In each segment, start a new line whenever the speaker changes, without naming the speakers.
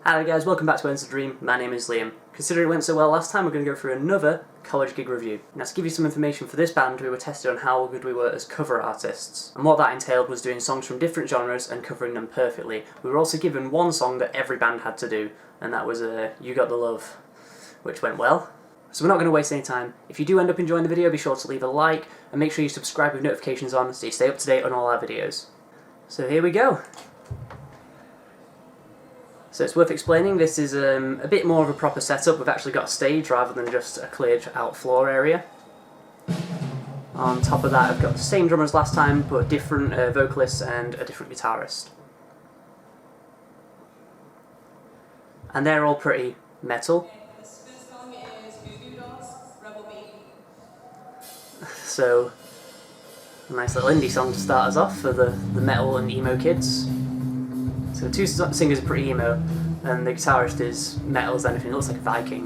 Hello guys, welcome back to Enter Dream. My name is Liam. Considering it went so well last time, we're going to go through another college gig review. Now, to give you some information for this band, we were tested on how good we were as cover artists. And what that entailed was doing songs from different genres and covering them perfectly. We were also given one song that every band had to do, and that was You Got the Love, which went well. So we're not going to waste any time. If you do end up enjoying the video, be sure to leave a like, and make sure you subscribe with notifications on so you stay up to date on all our videos. So here we go. So it's worth explaining, this is a bit more of a proper setup. We've actually got a stage rather than just a cleared out floor area. On top of that I've got the same drummer as last time, but different vocalists and a different guitarist. And they're all pretty metal. So, a nice little indie song to start us off for the metal and emo kids. So the two singers are pretty emo, and the guitarist is metal as anything. It looks like a Viking.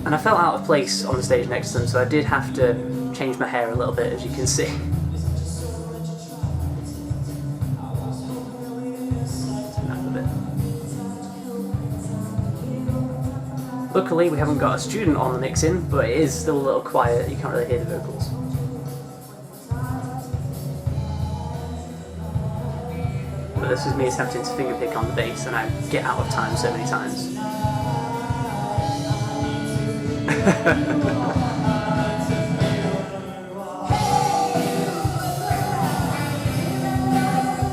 And I felt out of place on the stage next to them, so I did have to change my hair a little bit, as you can see. Luckily we haven't got a student on the mixing, but it is still a little quiet, you can't really hear the vocals. But this is me attempting to fingerpick on the bass, and I get out of time so many times.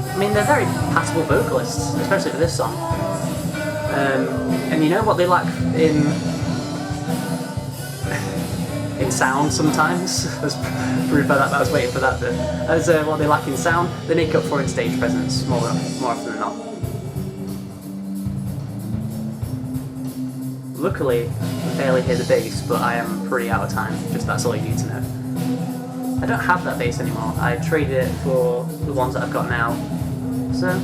I mean, they're very passable vocalists, especially for this song. And you know what they lack in sound sometimes? As proved by that I was waiting for that bit. As what they lack in sound, they make up for in stage presence more often than not. Luckily, I barely hear the bass, but I am pretty out of time. Just that's all you need to know. I don't have that bass anymore. I traded it for the ones that I've got now, so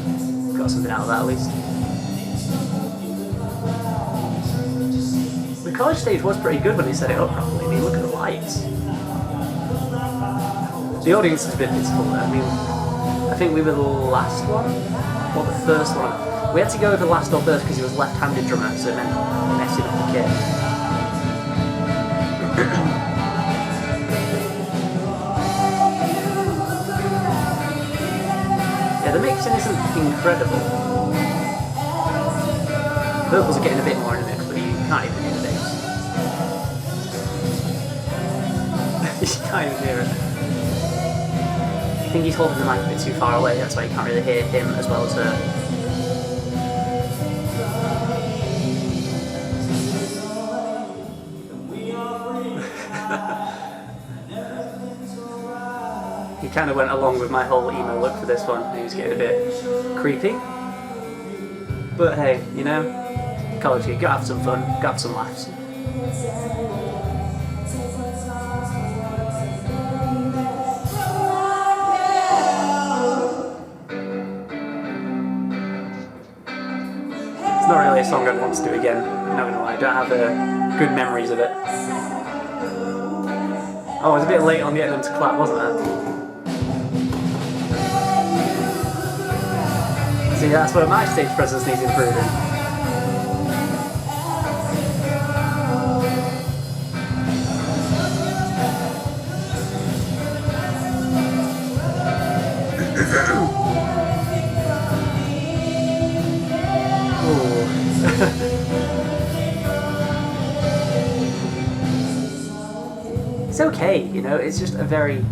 got something out of that at least. The college stage was pretty good when they set it up properly. I mean, look at the lights. The audience is a bit pitiful though. I mean, I think we were the last one, or the first one. We had to go with the last or first because he was left-handed drummer, so it meant messing up the kit. Yeah, the mixing isn't incredible. Vocals are getting a bit more in the mix, but you can't even hear the bass. You can't even hear it. I think he's holding the mic a bit too far away, that's why you can't really hear him as well as her. He kind of went along with my whole emo look for this one. He was getting a bit creepy. But hey, you know, college gig, gotta have some fun, gotta have some laughs. It's not really a song I'd want to do again, not gonna lie, I don't have good memories of it. Oh, I was a bit late on getting them to clap, wasn't I? See, that's where my stage presence needs improving. It's okay, you know, it's just a very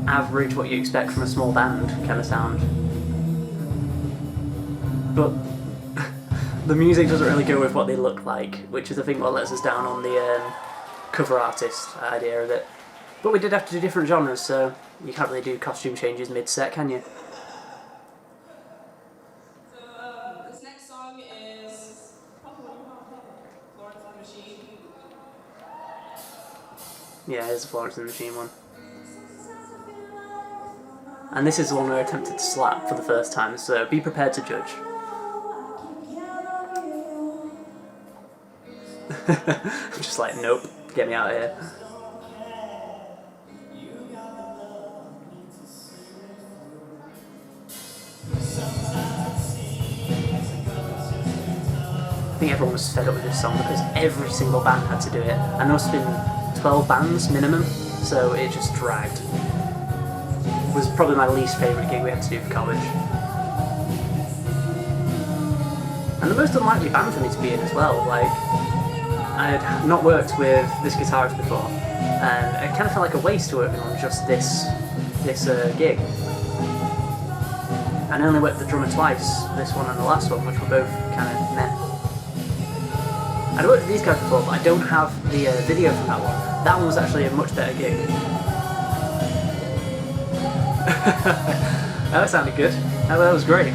average, what you expect from a small band kind of sound. But the music doesn't really go with what they look like, which is I think what lets us down on the cover artist idea of it. But we did have to do different genres, so you can't really do costume changes mid-set, can you?
This next song is Florence and the Machine.
Yeah, here's the Florence and the Machine one. And this is the one where I attempted to slap for the first time, so be prepared to judge. I'm just like, nope, get me out of here. think everyone was fed up with this song because every single band had to do it, and there must have been 12 bands minimum, so it just dragged. It was probably my least favourite gig we had to do for college. And the most unlikely band for me to be in as well. Like, I had not worked with this guitarist before, and it kind of felt like a waste working on just this gig. And I only worked with the drummer twice, this one and the last one, which were both kind of meh. I'd worked with these guys before, but I don't have the video from that one. That one was actually a much better gig. That sounded good. That was great.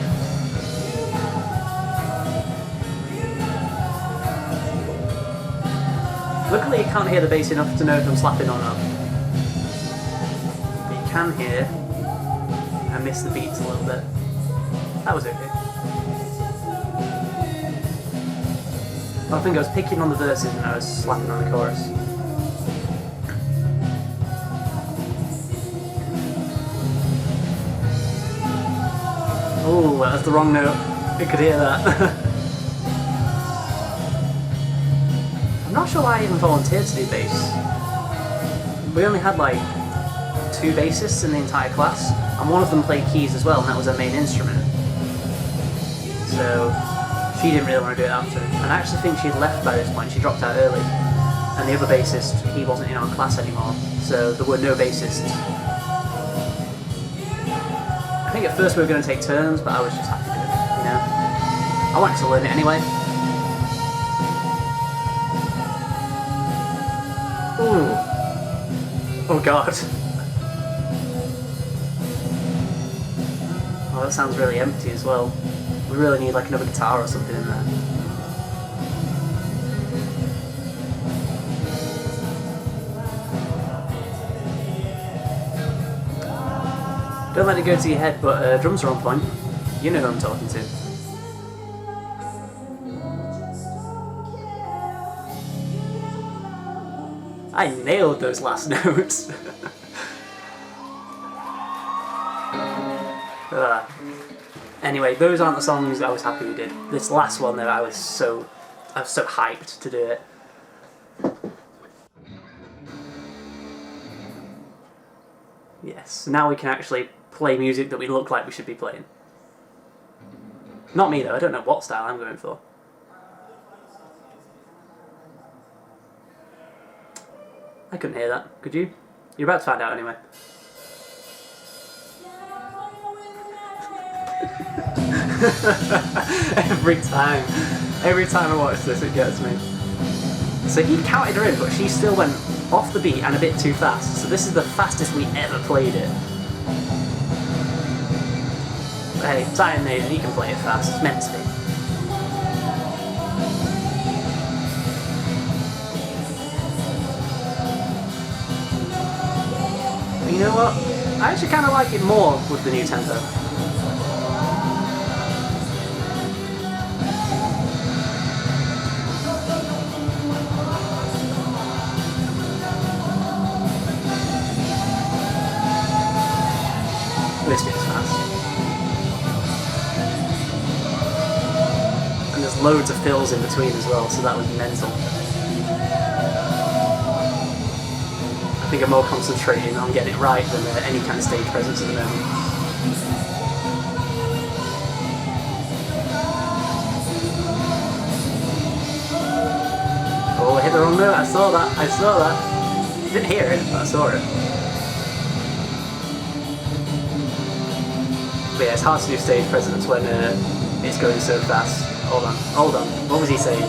Luckily you can't hear the bass enough to know if I'm slapping or not. But you can hear I miss the beats a little bit. That was okay. I think I was picking on the verses and I was slapping on the chorus. Oh, that was the wrong note. I could hear that. I'm not sure why I even volunteered to do bass. We only had like 2 bassists in the entire class, and one of them played keys as well, and that was her main instrument. So she didn't really want to do it after. And I actually think she had left by this point, she dropped out early. And the other bassist, he wasn't in our class anymore, so there were no bassists. I think at first we were going to take turns, but I was just happy to do it, you know? I wanted to learn it anyway. Ooh. Oh god. Oh, that sounds really empty as well. We really need like another guitar or something in there. Don't let it go to your head, but drums are on point. You know who I'm talking to. I nailed those last notes. Anyway, those aren't the songs I was happy we did. This last one though, I was so hyped to do it. Yes, now we can actually play music that we look like we should be playing. Not me though, I don't know what style I'm going for. I couldn't hear that, could you? You're about to find out anyway. Every time I watch this it gets me. So he counted her in, but she still went off the beat and a bit too fast. So this is the fastest we ever played it. But hey, it's Iron Maiden, he can play it fast, it's meant to be. But you know what? I actually kind of like it more with the new tempo. This bit's fast. And there's loads of fills in between as well, so that was mental. I think I'm more concentrating on getting it right than any kind of stage presence at the moment. Oh, I hit the wrong note, I saw that. Didn't hear it, but I saw it. But yeah, it's hard to do stage presence when it's going so fast. Hold on. What was he saying?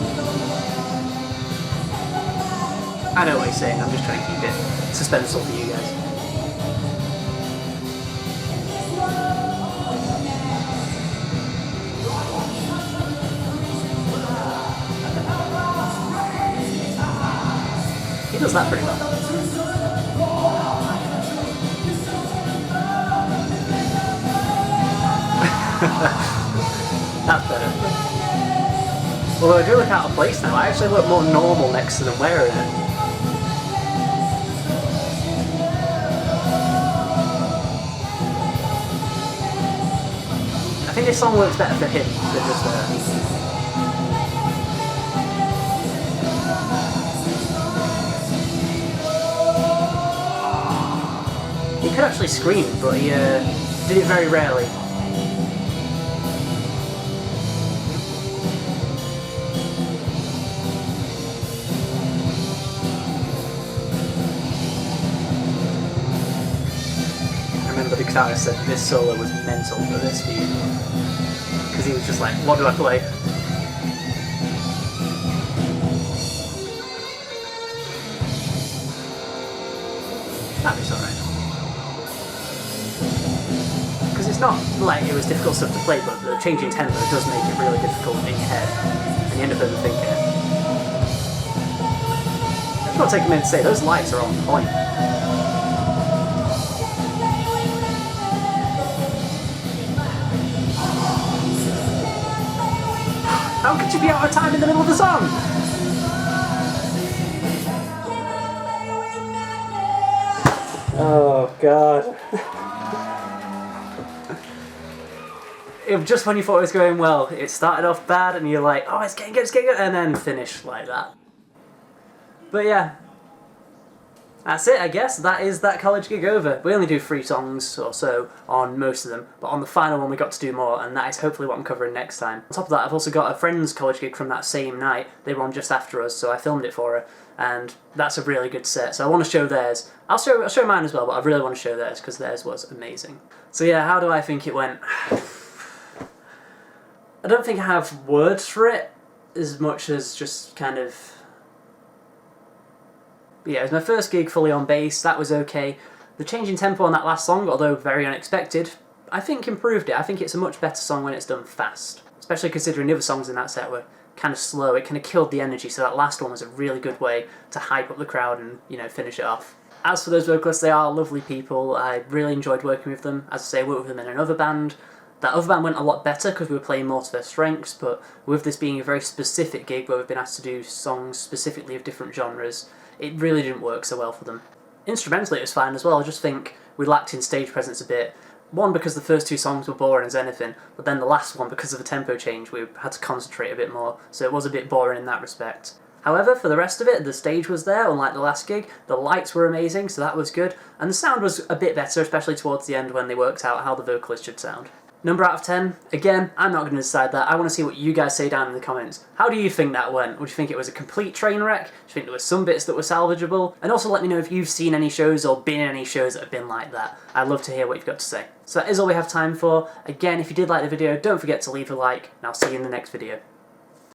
I know what he's saying, I'm just trying to keep it suspenseful for you guys. He does that pretty well. That's better. Although I do look out of place now, I actually look more normal next to them wearing it. I think this song works better for him than just could actually scream, but he did it very rarely. I remember the guitarist said this solo was mental for this speed. Because he was just like, what do I play? That'd be alright. Because it's not like it was difficult stuff to play, but the changing tempo does make it really difficult in your head, and you end up overthinking it. It's not taking a minute to say, those lights are on point. How could you be out of time in the middle of the song? Oh god. Just when you thought it was going well, it started off bad and you're like, oh, it's getting good, and then finished like that. But yeah, that's it, I guess. That is that college gig over. We only do 3 songs or so on most of them, but on the final one we got to do more, and that is hopefully what I'm covering next time. On top of that, I've also got a friend's college gig from that same night. They were on just after us, so I filmed it for her, and that's a really good set, so I want to show theirs. I'll show mine as well, but I really want to show theirs, because theirs was amazing. So yeah, how do I think it went? I don't think I have words for it, as much as just kind of... Yeah, it was my first gig fully on bass, that was okay. The change in tempo on that last song, although very unexpected, I think improved it. I think it's a much better song when it's done fast. Especially considering the other songs in that set were kind of slow, it kind of killed the energy, so that last one was a really good way to hype up the crowd and, you know, finish it off. As for those vocalists, they are lovely people. I really enjoyed working with them. As I say, I worked with them in another band. That other band went a lot better because we were playing more to their strengths, but with this being a very specific gig where we've been asked to do songs specifically of different genres, it really didn't work so well for them. Instrumentally it was fine as well, I just think we lacked in stage presence a bit. One, because the first 2 songs were boring as anything, but then the last one, because of the tempo change, we had to concentrate a bit more, so it was a bit boring in that respect. However, for the rest of it, the stage was there, unlike the last gig, the lights were amazing, so that was good, and the sound was a bit better, especially towards the end when they worked out how the vocalist should sound. Number out of 10? Again, I'm not going to decide that. I want to see what you guys say down in the comments. How do you think that went? Would you think it was a complete train wreck? Do you think there were some bits that were salvageable? And also let me know if you've seen any shows or been in any shows that have been like that. I'd love to hear what you've got to say. So that is all we have time for. Again, if you did like the video, don't forget to leave a like, and I'll see you in the next video.